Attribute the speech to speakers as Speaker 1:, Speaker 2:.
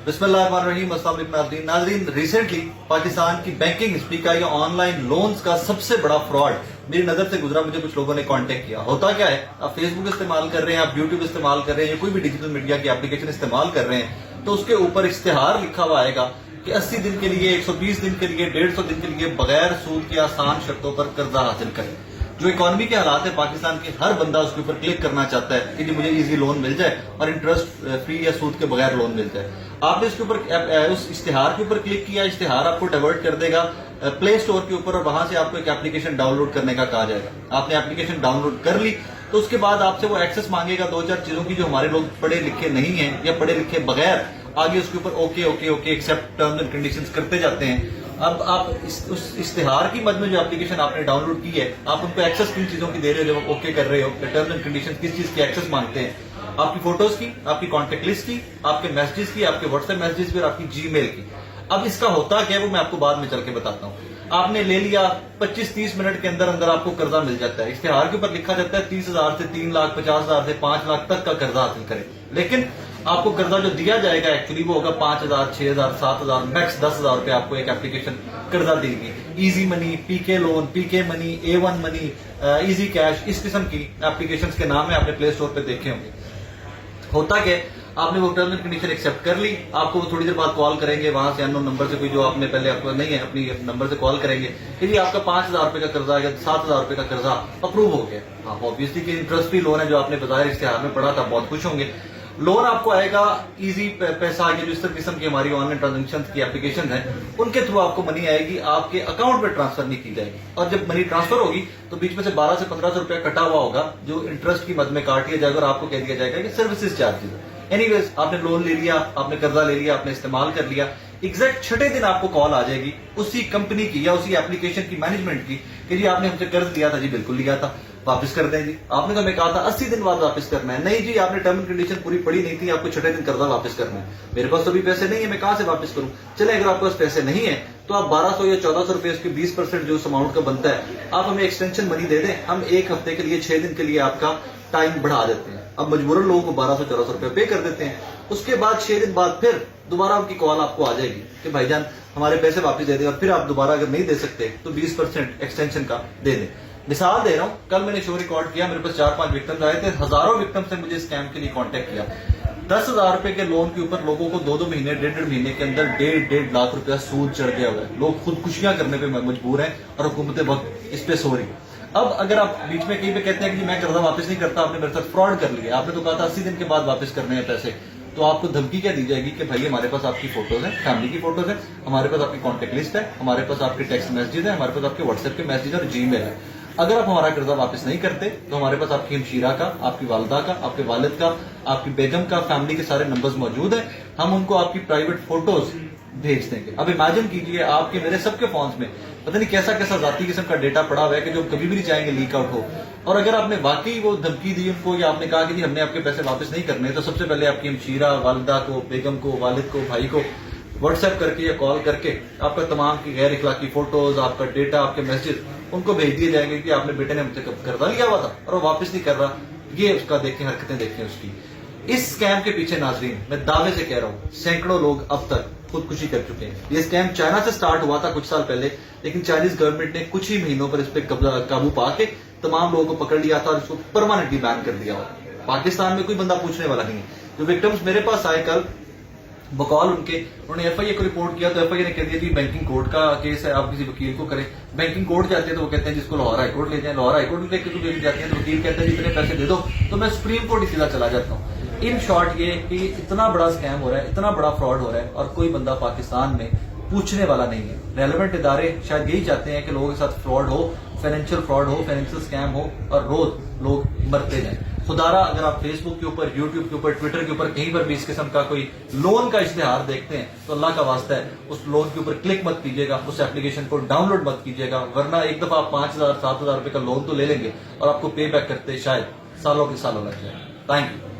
Speaker 1: बिस्मिल्लाहिर्रहमानिर्रहीम। अस्सलाम वालेकुम नाज़रीन, रिसेंटली पाकिस्तान की बैंकिंग हिस्ट्री का या ऑनलाइन लोन्स का सबसे बड़ा फ्रॉड मेरी नजर से गुजरा। मुझे कुछ लोगों ने कांटेक्ट किया। होता क्या है, आप फेसबुक इस्तेमाल कर रहे हैं, आप यूट्यूब इस्तेमाल कर रहे हैं या कोई भी डिजिटल मीडिया की एप्लीकेशन इस्तेमाल कर रहे हैं, तो उसके ऊपर इश्तिहार लिखा हुआ आएगा कि 80 दिन के लिए, 120 दिन के लिए, 150 दिन के लिए बगैर सूद के आसान शर्तों पर कर्जा हासिल करें। जो इकोनॉमी के हालात है पाकिस्तान के, हर बंदा उसके ऊपर क्लिक करना चाहता है कि जी मुझे इजी लोन मिल जाए और इंटरेस्ट फ्री या सूद के बगैर लोन मिल जाए। आपने इसके ऊपर उस इश्तिहार के ऊपर क्लिक किया, इश्तिहार आपको डाइवर्ट कर देगा प्ले स्टोर के ऊपर और वहां से आपको एक एप्लीकेशन डाउनलोड करने का कहा जाएगा। आपने एप्लीकेशन डाउनलोड कर ली तो उसके बाद आपसे वो एक्सेस मांगेगा 2-4 चीजों की जो हमारे लोग पढ़े लिखे नहीं है या पढ़े लिखे बगैर आगे उसके ऊपर okay okay okay except terms and conditions करते जाते हैं। अब आप उस इश्तिहार की मद में जो एप्लीकेशन आपने डाउनलोड की है, आप उनको एक्सेस किन चीजों की दे रहे हो जब आप ओके कर रहे हो, टर्म्स एंड कंडीशंस किस चीज की एक्सेस मांगते हैं? आपकी फोटोज की, आपकी कॉन्टेक्ट लिस्ट की, आपके मैसेजेस की, आपके व्हाट्सएप मैसेजेस की और आपकी जीमेल की। अब इसका होता क्या है वो मैं आपको बाद में चल के बताता हूँ। आपने ले लिया, 25-30 मिनट के अंदर अंदर आपको कर्जा मिल जाता है। इश्तिहार के ऊपर लिखा जाता है 30,000 से 3 लाख, 50,000 से 5 लाख तक का कर्जा हासिल करें, लेकिन आपको कर्जा जो दिया जाएगा एक्चुअली वो होगा 5,000, 6,000, 7,000, मैक्स 10,000 रुपए आपको एक एप्लीकेशन कर्जा देगी। Easy money, PK loan, PK money, A1 money, easy cash, इस किस्म की एप्लीकेशन के नाम है, आपने प्ले स्टोर पे देखे होंगे। होता क्या, आपने वो टर्म एंड कंडीशन एक्सेप्ट कर ली, आपको थोड़ी देर बाद कॉल करेंगे वहां से अननोन नंबर से, कोई जो आपने पहले आपको नहीं है अपनी नंबर से कॉल करेंगे कि जी आपका 5,000 रुपए का कर्जा या 7,000 रुपए का कर्जा अप्रूव हो गया। हाँ, ऑब्वियसली कि इंटरेस्ट फ्री लोन है जो आपने बाजार इश्तिहार में पढ़ा था, बहुत खुश होंगे। लोन आपको आएगा इजी पैसा, ये जो इस किस्म की हमारी ऑनलाइन ट्रांजेक्शन की एप्लीकेशन है उनके थ्रू आपको मनी आएगी, आपके अकाउंट में ट्रांसफर नहीं की जाएगी। और जब मनी ट्रांसफर होगी तो बीच में से 12 से 1500 रुपया कटा हुआ होगा जो इंटरेस्ट की मद में काट लिया जाएगा और आपको कह दिया जाएगा कि सर्विसेज चार्जेस है। एनीवेज, आपने लोन ले लिया, आपने कर्जा ले लिया, आपने इस्तेमाल कर लिया, एग्जैक्ट छठे दिन आपको कॉल आ जाएगी उसी कंपनी की या उसी एप्लीकेशन की मैनेजमेंट की कि जी आपने हमसे कर्ज लिया था। जी बिल्कुल लिया था, वापस कर दें जी। आपने तो हमें कहा था 80 दिन बाद वापस करना है। नहीं जी, आपने टर्म एंड कंडीशन पूरी पढ़ी नहीं थी, आपको छठे दिन कर्जा वापस करना है। मेरे पास तो अभी पैसे नहीं है, मैं कहां से वापस करूं? चले, अगर आपके पास पैसे नहीं है तो आप 1200 या 1400 रुपए उसके 20% जो उस अमाउंट का बनता है आप हमें एक्सटेंशन मनी दे दें, हम 1 हफ्ते के लिए 6 दिन के लिए आपका टाइम बढ़ा देते हैं। अब मजबूरन लोगों को 1200-1400 रुपए पे कर देते हैं। उसके बाद 6 दिन बाद फिर दोबारा उनकी कॉल आपको आ जाएगी कि भाईजान हमारे पैसे वापस दे दें, और फिर आप दोबारा अगर नहीं दे सकते तो 20% एक्सटेंशन का दे दें। मिसाल दे रहा हूं, कल मैंने शो रिकॉर्ड किया, मेरे पास 4-5 विक्टिम्स आए थे, हजारों विक्टिम्स ने मुझे स्कैम के लिए कांटेक्ट किया। 10,000 रुपए के लोन के ऊपर लोगों को 2-2 महीने, 1.5 महीने के अंदर 1.5 लाख रुपया सूद चढ़ गया हुआ है। लोग खुदकुशियां करने पे मजबूर हैं और हुकूमत वक्त इस पे सो रही। अब अगर आप बीच में कहीं पे कहते हैं कि मैं कर्जा वापस नहीं करता, आपने मेरे साथ फ्रॉड कर लिया, आपने तो कहा था 80 दिन के बाद वापस करने हैं पैसे, तो आपको धमकी क्या दी जाएगी कि भाई हमारे पास आपकी फोटोज हैं, फैमिली की फोटोज है, हमारे पास आपकी कॉन्टेक्ट लिस्ट है, हमारे पास आपके टेक्स्ट मैसेजेस है, हमारे पास आपके व्हाट्सएप के मैसेज और जीमेल है। अगर आप हमारा कर्जा वापस नहीं करते तो हमारे पास आपकी हमशीरा का, आपकी वालदा का, आपके वालिद का, आपकी बेगम का, फैमिली के सारे नंबर्स मौजूद हैं, हम उनको आपकी प्राइवेट फोटोज भेज देंगे। अब इमेजिन कीजिए आपके मेरे सबके फोन्स में पता नहीं कैसा कैसा जाती किस्म का डेटा पड़ा हुआ है कि जो कभी भी नहीं चाहेंगे लीक आउट हो। और अगर आपने वाकई वो धमकी दी उनको या आपने कहा कि जी हमने आपके पैसे वापस नहीं करने, तो सबसे पहले आपकी हमशीरा, वालिदा को, बेगम को, वालिद को, भाई को व्हाट्सएप करके या कॉल करके आपका तमाम की गैर इखलाकी फोटोज, आपका डेटा, आपके मैसेज उनको भेज दिए जाएंगे कि आपने बेटे ने हमसे कर्जा लिया हुआ था और वो वापस नहीं कर रहा। ये उसका देखें, हरकतें देखें उसकी। इस स्कैम के पीछे नाजरीन मैं दावे से कह रहा हूं सैकड़ों लोग अब तक खुदकुशी कर चुके हैं। ये स्कैम चाइना से स्टार्ट हुआ था कुछ साल पहले, लेकिन चाइनीज गवर्नमेंट ने कुछ ही महीनों पर इस पर काबू पाके तमाम लोगों को पकड़ लिया था और इसको परमानेंटली बैन कर दिया हुआ। पाकिस्तान में कोई बंदा पूछने वाला नहीं है। जो विक्टिम्स मेरे पास आए कल बकौल उनके, उन्होंने एफआईए को रिपोर्ट किया तो एफआईए ने कह दिया कि बैंकिंग कोर्ट का केस है, आप किसी वकील को करें। बैंकिंग कोर्ट जाते हैं तो वो कहते हैं जिसको लाहौर हाईकोर्ट ले जाए, लाहौर हाईकोर्ट लेके तो ले जाते हैं तो वकील कहते हैं जितने पैसे दे दो तो मैं सुप्रीम कोर्ट ही सीधा चला जाता हूँ। इन शॉर्ट ये कि इतना बड़ा स्कैम हो रहा है, इतना बड़ा फ्रॉड हो रहा है और कोई बंदा पाकिस्तान में पूछने वाला नहीं है। रेलेवेंट इदारे शायद यही चाहते हैं कि लोगों के साथ फ्रॉड हो, फाइनेंशियल फ्रॉड हो, फाइनेंशियल स्कैम हो और रोज लोग मरते जाएं। खुदारा अगर आप फेसबुक के ऊपर, यूट्यूब के ऊपर, ट्विटर के ऊपर कहीं पर भी इस किस्म का कोई लोन का इश्तिहार देखते हैं तो अल्लाह का वास्ता है उस लोन के ऊपर क्लिक मत कीजिएगा, उस एप्लीकेशन को डाउनलोड मत कीजिएगा, वरना एक दफा आप 5,000-7,000 रुपए का लोन तो ले लेंगे और आपको पे बैक करते शायद सालों के सालों लग जाए। Thank you.